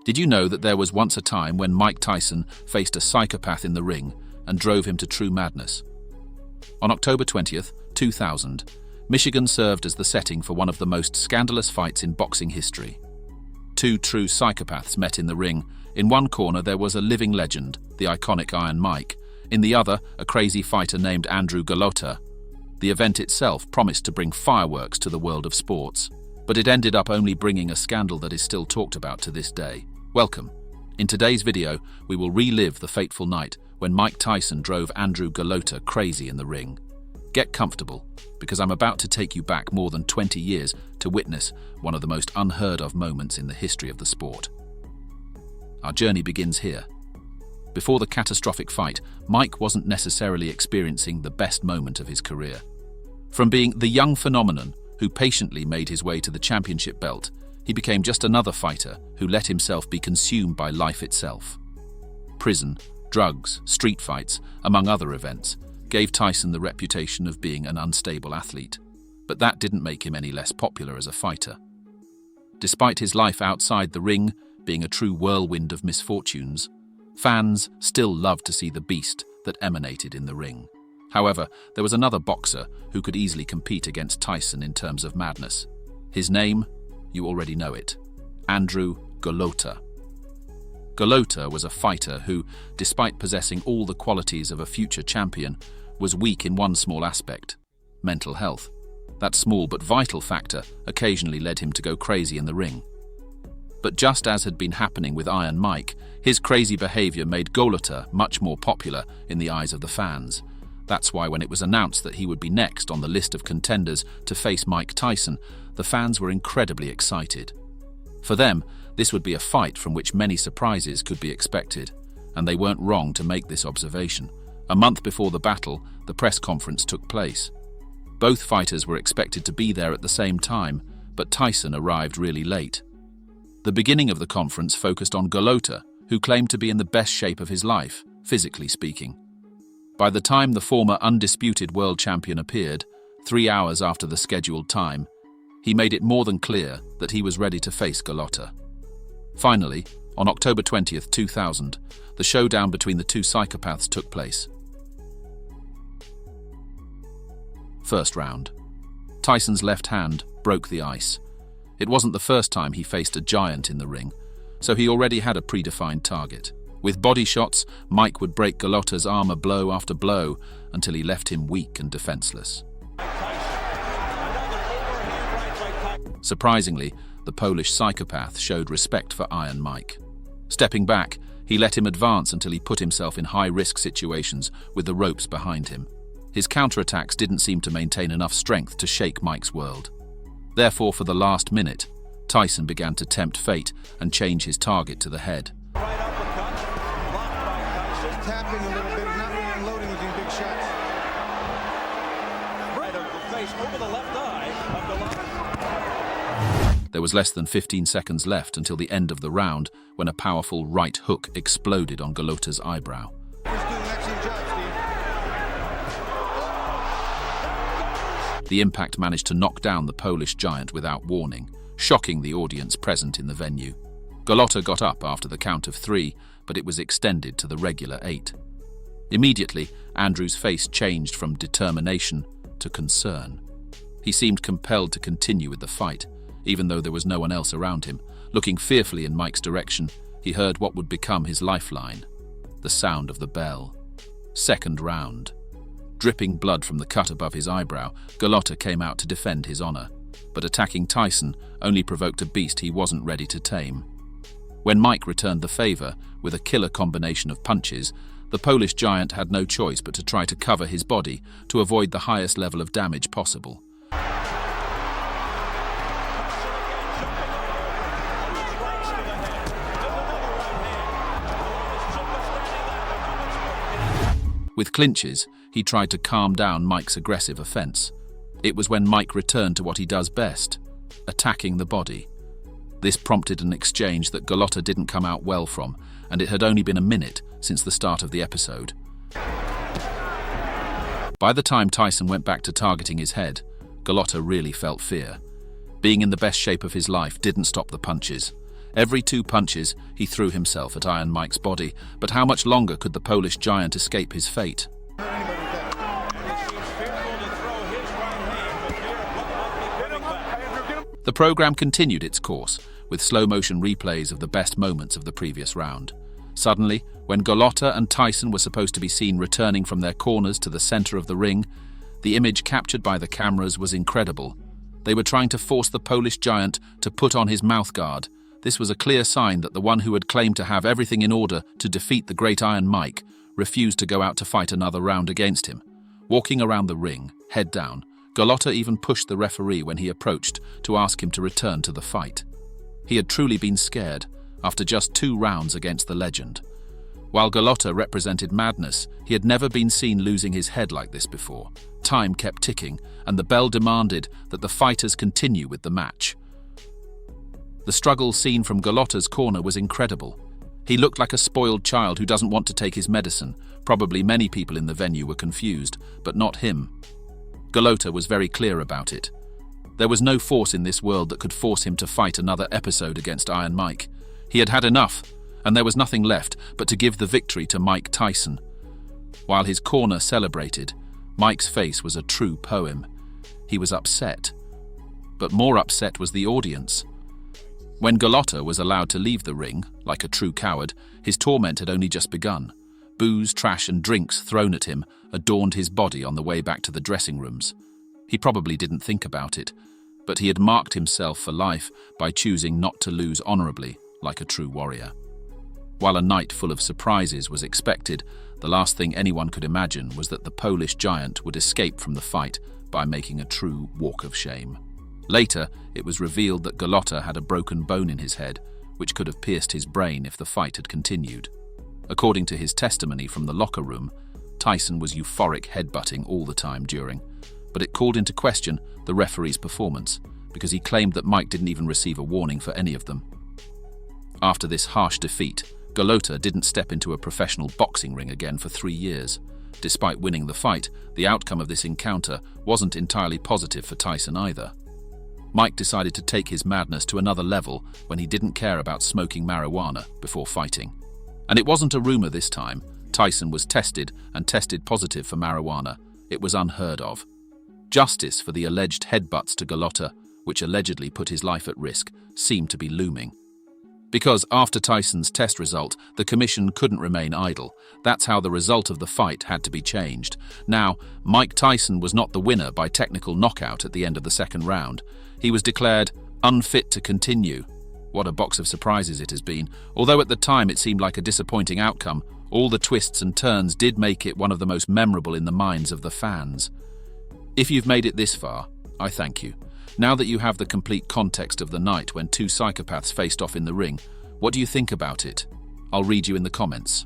Did you know that there was once a time when Mike Tyson faced a psychopath in the ring and drove him to true madness? On October 20th, 2000, Michigan served as the setting for one of the most scandalous fights in boxing history. Two true psychopaths met in the ring. In one corner there was a living legend, the iconic Iron Mike. In the other, a crazy fighter named Andrew Golota. The event itself promised to bring fireworks to the world of sports, but it ended up only bringing a scandal that is still talked about to this day. Welcome. In today's video, we will relive the fateful night when Mike Tyson drove Andrew Golota crazy in the ring. Get comfortable, because I'm about to take you back more than 20 years to witness one of the most unheard of moments in the history of the sport. Our journey begins here. Before the catastrophic fight, Mike wasn't necessarily experiencing the best moment of his career. From being the young phenomenon who patiently made his way to the championship belt, he became just another fighter who let himself be consumed by life itself. Prison, drugs, street fights, among other events, gave Tyson the reputation of being an unstable athlete, but that didn't make him any less popular as a fighter. Despite his life outside the ring being a true whirlwind of misfortunes, fans still loved to see the beast that emanated in the ring. However, there was another boxer who could easily compete against Tyson in terms of madness. His name? You already know it. Andrew Golota. Golota was a fighter who, despite possessing all the qualities of a future champion, was weak in one small aspect: mental health. That small but vital factor occasionally led him to go crazy in the ring. But just as had been happening with Iron Mike, his crazy behavior made Golota much more popular in the eyes of the fans. That's why when it was announced that he would be next on the list of contenders to face Mike Tyson, the fans were incredibly excited. For them, this would be a fight from which many surprises could be expected, and they weren't wrong to make this observation. A month before the battle, the press conference took place. Both fighters were expected to be there at the same time, but Tyson arrived really late. The beginning of the conference focused on Golota, who claimed to be in the best shape of his life, physically speaking. By the time the former undisputed world champion appeared, 3 hours after the scheduled time, he made it more than clear that he was ready to face Golota. Finally, on October 20th, 2000, the showdown between the two psychopaths took place. First round. Tyson's left hand broke the ice. It wasn't the first time he faced a giant in the ring, so he already had a predefined target. With body shots, Mike would break Golota's armor blow after blow until he left him weak and defenseless. Surprisingly, the Polish psychopath showed respect for Iron Mike. Stepping back, he let him advance until he put himself in high-risk situations with the ropes behind him. His counterattacks didn't seem to maintain enough strength to shake Mike's world. Therefore, for the last minute, Tyson began to tempt fate and change his target to the head. Right uppercut, blocked by Tyson, tapping a little bit, not really unloading with these big shots. Right of the face over the left eye of Golota. There was less than 15 seconds left until the end of the round when a powerful right hook exploded on Golota's eyebrow. He's doing an excellent job, Steve. The impact managed to knock down the Polish giant without warning, shocking the audience present in the venue. Golota got up after the count of 3, but it was extended to the regular 8. Immediately, Andrew's face changed from determination to concern. He seemed compelled to continue with the fight, even though there was no one else around him. Looking fearfully in Mike's direction, he heard what would become his lifeline: the sound of the bell. Second round. Dripping blood from the cut above his eyebrow, Golota came out to defend his honor, but attacking Tyson only provoked a beast he wasn't ready to tame. When Mike returned the favor with a killer combination of punches, the Polish giant had no choice but to try to cover his body to avoid the highest level of damage possible. With clinches, he tried to calm down Mike's aggressive offense. It was when Mike returned to what he does best: attacking the body. This prompted an exchange that Golota didn't come out well from, and it had only been a minute since the start of the episode. By the time Tyson went back to targeting his head, Golota really felt fear. Being in the best shape of his life didn't stop the punches. Every 2 punches, he threw himself at Iron Mike's body, but how much longer could the Polish giant escape his fate? The program continued its course, with slow-motion replays of the best moments of the previous round. Suddenly, when Golota and Tyson were supposed to be seen returning from their corners to the center of the ring, the image captured by the cameras was incredible. They were trying to force the Polish giant to put on his mouthguard. This was a clear sign that the one who had claimed to have everything in order to defeat the great Iron Mike refused to go out to fight another round against him. Walking around the ring, head down, Golota even pushed the referee when he approached to ask him to return to the fight. He had truly been scared after just 2 rounds against the legend. While Golota represented madness, he had never been seen losing his head like this before. Time kept ticking, and the bell demanded that the fighters continue with the match. The struggle seen from Golota's corner was incredible. He looked like a spoiled child who doesn't want to take his medicine. Probably many people in the venue were confused, but not him. Golota was very clear about it. There was no force in this world that could force him to fight another episode against Iron Mike. He had had enough, and there was nothing left but to give the victory to Mike Tyson. While his corner celebrated, Mike's face was a true poem. He was upset. But more upset was the audience. When Golota was allowed to leave the ring, like a true coward, his torment had only just begun. Booze, trash, and drinks thrown at him adorned his body on the way back to the dressing rooms. He probably didn't think about it, but he had marked himself for life by choosing not to lose honorably, like a true warrior. While a night full of surprises was expected, the last thing anyone could imagine was that the Polish giant would escape from the fight by making a true walk of shame. Later, it was revealed that Golota had a broken bone in his head, which could have pierced his brain if the fight had continued. According to his testimony from the locker room, Tyson was euphoric headbutting all the time during, but it called into question the referee's performance, because he claimed that Mike didn't even receive a warning for any of them. After this harsh defeat, Golota didn't step into a professional boxing ring again for 3 years. Despite winning the fight, the outcome of this encounter wasn't entirely positive for Tyson either. Mike decided to take his madness to another level when he didn't care about smoking marijuana before fighting. And it wasn't a rumor this time. Tyson was tested and tested positive for marijuana. It was unheard of. Justice for the alleged headbutts to Golota, which allegedly put his life at risk, seemed to be looming. Because after Tyson's test result, the commission couldn't remain idle. That's how the result of the fight had to be changed. Now, Mike Tyson was not the winner by technical knockout at the end of the second round. He was declared unfit to continue. What a box of surprises it has been. Although at the time it seemed like a disappointing outcome, all the twists and turns did make it one of the most memorable in the minds of the fans. If you've made it this far, I thank you. Now that you have the complete context of the night when 2 psychopaths faced off in the ring, what do you think about it? I'll read you in the comments.